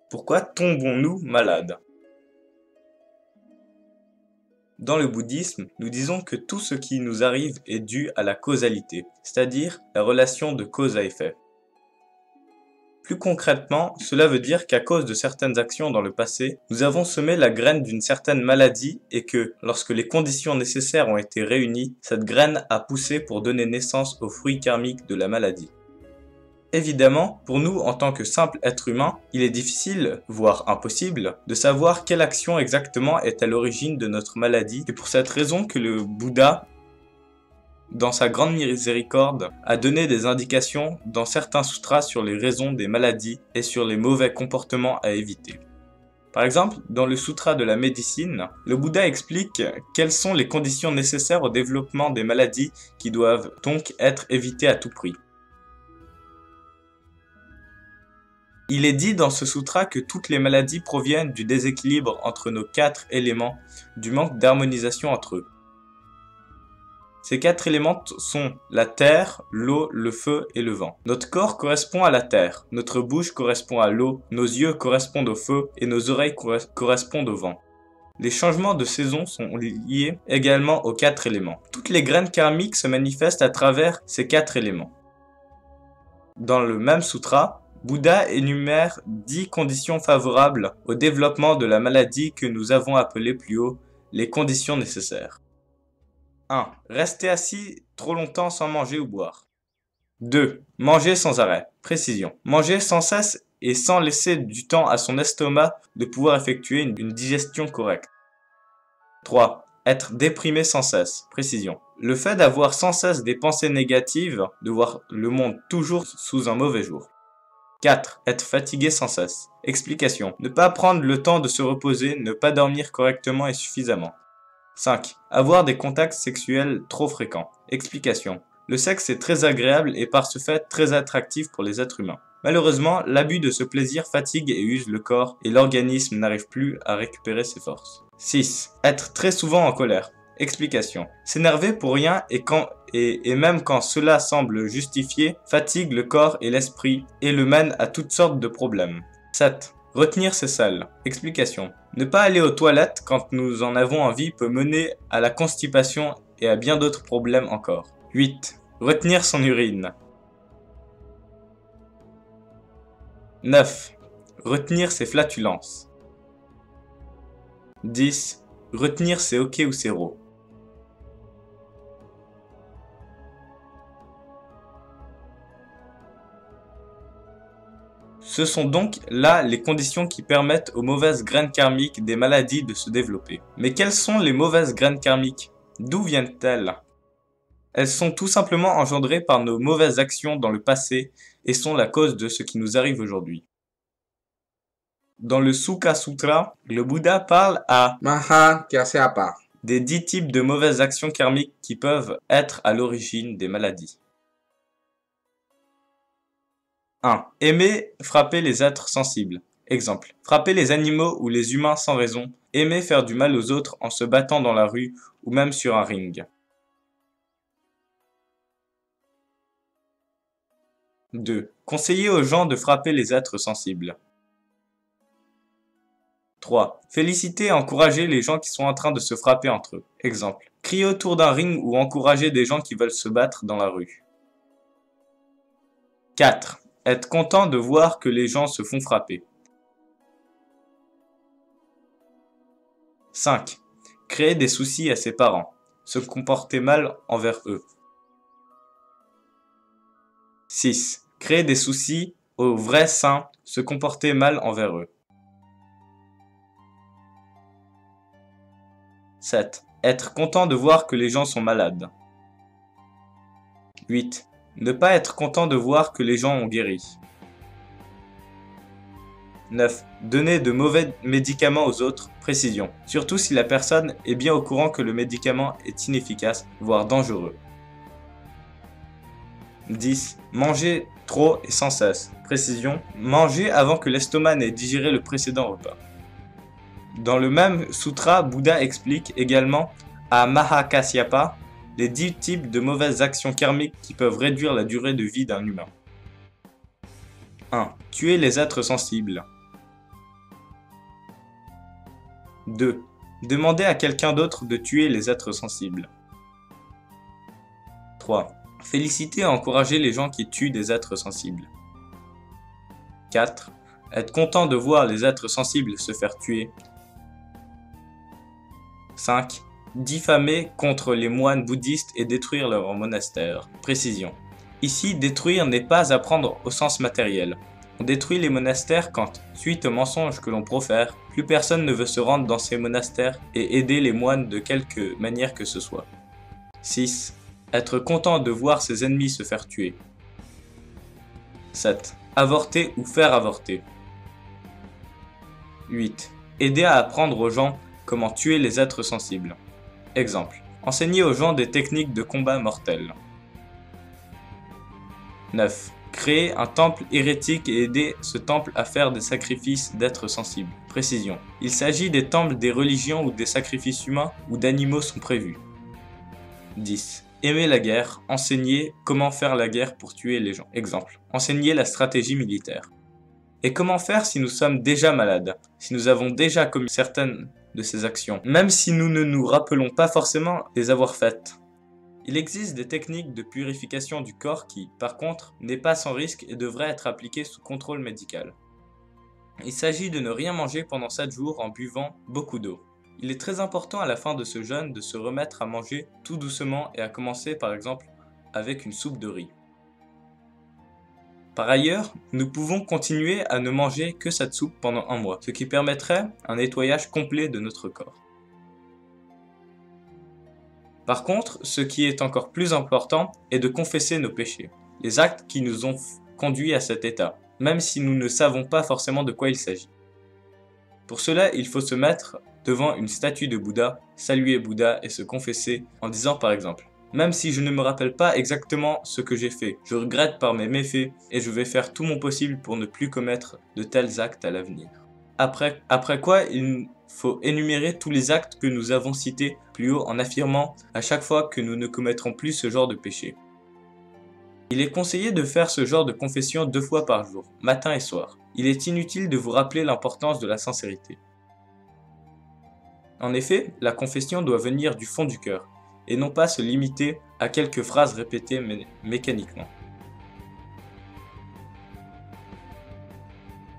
Pourquoi tombons-nous malades? Dans le bouddhisme, nous disons que tout ce qui nous arrive est dû à la causalité, c'est-à-dire la relation de cause à effet. Plus concrètement, cela veut dire qu'à cause de certaines actions dans le passé, nous avons semé la graine d'une certaine maladie et que, lorsque les conditions nécessaires ont été réunies, cette graine a poussé pour donner naissance aux fruits karmiques de la maladie. Évidemment, pour nous en tant que simples êtres humains, il est difficile, voire impossible, de savoir quelle action exactement est à l'origine de notre maladie. C'est pour cette raison que le Bouddha, dans sa grande miséricorde, a donné des indications dans certains sutras sur les raisons des maladies et sur les mauvais comportements à éviter. Par exemple, dans le sutra de la médecine, le Bouddha explique quelles sont les conditions nécessaires au développement des maladies qui doivent donc être évitées à tout prix. Il est dit dans ce sutra que toutes les maladies proviennent du déséquilibre entre nos 4 éléments, du manque d'harmonisation entre eux. Ces 4 éléments sont la terre, l'eau, le feu et le vent. Notre corps correspond à la terre, notre bouche correspond à l'eau, nos yeux correspondent au feu et nos oreilles correspondent au vent. Les changements de saison sont liés également aux 4 éléments. Toutes les graines karmiques se manifestent à travers ces 4 éléments. Dans le même sutra, Bouddha énumère 10 conditions favorables au développement de la maladie que nous avons appelées plus haut les conditions nécessaires. 1. Rester assis trop longtemps sans manger ou boire. 2. Manger sans arrêt. Précision. Manger sans cesse et sans laisser du temps à son estomac de pouvoir effectuer une digestion correcte. 3. Être déprimé sans cesse. Précision. Le fait d'avoir sans cesse des pensées négatives, de voir le monde toujours sous un mauvais jour. 4. Être fatigué sans cesse. Explication. Ne pas prendre le temps de se reposer, ne pas dormir correctement et suffisamment. 5. Avoir des contacts sexuels trop fréquents. Explication. Le sexe est très agréable et par ce fait très attractif pour les êtres humains. Malheureusement, l'abus de ce plaisir fatigue et use le corps et l'organisme n'arrive plus à récupérer ses forces. 6. Être très souvent en colère. Explication. S'énerver pour rien et même quand cela semble justifié, fatigue le corps et l'esprit et le mène à toutes sortes de problèmes. 7. Retenir ses selles. Explication. Ne pas aller aux toilettes quand nous en avons envie peut mener à la constipation et à bien d'autres problèmes encore. 8. Retenir son urine. 9. Retenir ses flatulences. 10. Retenir ses hoquets ou ses rots. Ce sont donc là les conditions qui permettent aux mauvaises graines karmiques des maladies de se développer. Mais quelles sont les mauvaises graines karmiques? D'où viennent-elles? Elles sont tout simplement engendrées par nos mauvaises actions dans le passé et sont la cause de ce qui nous arrive aujourd'hui. Dans le Sukha Sutra, le Bouddha parle à Mahakasyapa des 10 types de mauvaises actions karmiques qui peuvent être à l'origine des maladies. 1. Aimer frapper les êtres sensibles. Exemple. Frapper les animaux ou les humains sans raison. Aimer faire du mal aux autres en se battant dans la rue ou même sur un ring. 2. Conseiller aux gens de frapper les êtres sensibles. 3. Féliciter et encourager les gens qui sont en train de se frapper entre eux. Exemple. Crier autour d'un ring ou encourager des gens qui veulent se battre dans la rue. 4. Être content de voir que les gens se font frapper. 5. Créer des soucis à ses parents. Se comporter mal envers eux. 6. Créer des soucis aux vrais saints. Se comporter mal envers eux. 7. Être content de voir que les gens sont malades. 8. Ne pas être content de voir que les gens ont guéri. 9. Donner de mauvais médicaments aux autres. Précision. Surtout si la personne est bien au courant que le médicament est inefficace, voire dangereux. 10. Manger trop et sans cesse. Précision. Manger avant que l'estomac n'ait digéré le précédent repas. Dans le même sutra, Bouddha explique également à Mahakasyapa les 10 types de mauvaises actions karmiques qui peuvent réduire la durée de vie d'un humain. 1. Tuer les êtres sensibles. 2. Demander à quelqu'un d'autre de tuer les êtres sensibles. 3. Féliciter et encourager les gens qui tuent des êtres sensibles. 4. Être content de voir les êtres sensibles se faire tuer. 5. Diffamer contre les moines bouddhistes et détruire leur monastère. Précision. Ici, détruire n'est pas à prendre au sens matériel. On détruit les monastères quand, suite aux mensonges que l'on profère, plus personne ne veut se rendre dans ces monastères et aider les moines de quelque manière que ce soit. 6. Être content de voir ses ennemis se faire tuer. 7. Avorter ou faire avorter. 8. Aider à apprendre aux gens comment tuer les êtres sensibles. Exemple. Enseigner aux gens des techniques de combat mortels. 9. Créer un temple hérétique et aider ce temple à faire des sacrifices d'êtres sensibles. Précision. Il s'agit des temples des religions où des sacrifices humains ou d'animaux sont prévus. 10. Aimer la guerre. Enseigner comment faire la guerre pour tuer les gens. Exemple. Enseigner la stratégie militaire. Et comment faire si nous sommes déjà malades, si nous avons déjà commis certaines de ces actions, même si nous ne nous rappelons pas forcément les avoir faites. Il existe des techniques de purification du corps qui, par contre, n'est pas sans risque et devraient être appliquées sous contrôle médical. Il s'agit de ne rien manger pendant 7 jours en buvant beaucoup d'eau. Il est très important à la fin de ce jeûne de se remettre à manger tout doucement et à commencer par exemple avec une soupe de riz. Par ailleurs, nous pouvons continuer à ne manger que cette soupe pendant 1 mois, ce qui permettrait un nettoyage complet de notre corps. Par contre, ce qui est encore plus important est de confesser nos péchés, les actes qui nous ont conduits à cet état, même si nous ne savons pas forcément de quoi il s'agit. Pour cela, il faut se mettre devant une statue de Bouddha, saluer Bouddha et se confesser en disant par exemple « Même si je ne me rappelle pas exactement ce que j'ai fait, je regrette par mes méfaits et je vais faire tout mon possible pour ne plus commettre de tels actes à l'avenir. » Après quoi, il faut énumérer tous les actes que nous avons cités plus haut en affirmant à chaque fois que nous ne commettrons plus ce genre de péché. Il est conseillé de faire ce genre de confession 2 fois par jour, matin et soir. Il est inutile de vous rappeler l'importance de la sincérité. En effet, la confession doit venir du fond du cœur, et non pas se limiter à quelques phrases répétées mécaniquement.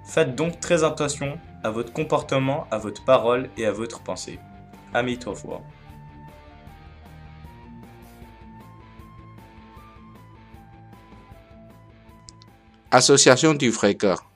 Faites donc très attention à votre comportement, à votre parole et à votre pensée. Amitofwa. Association du vrai cœur.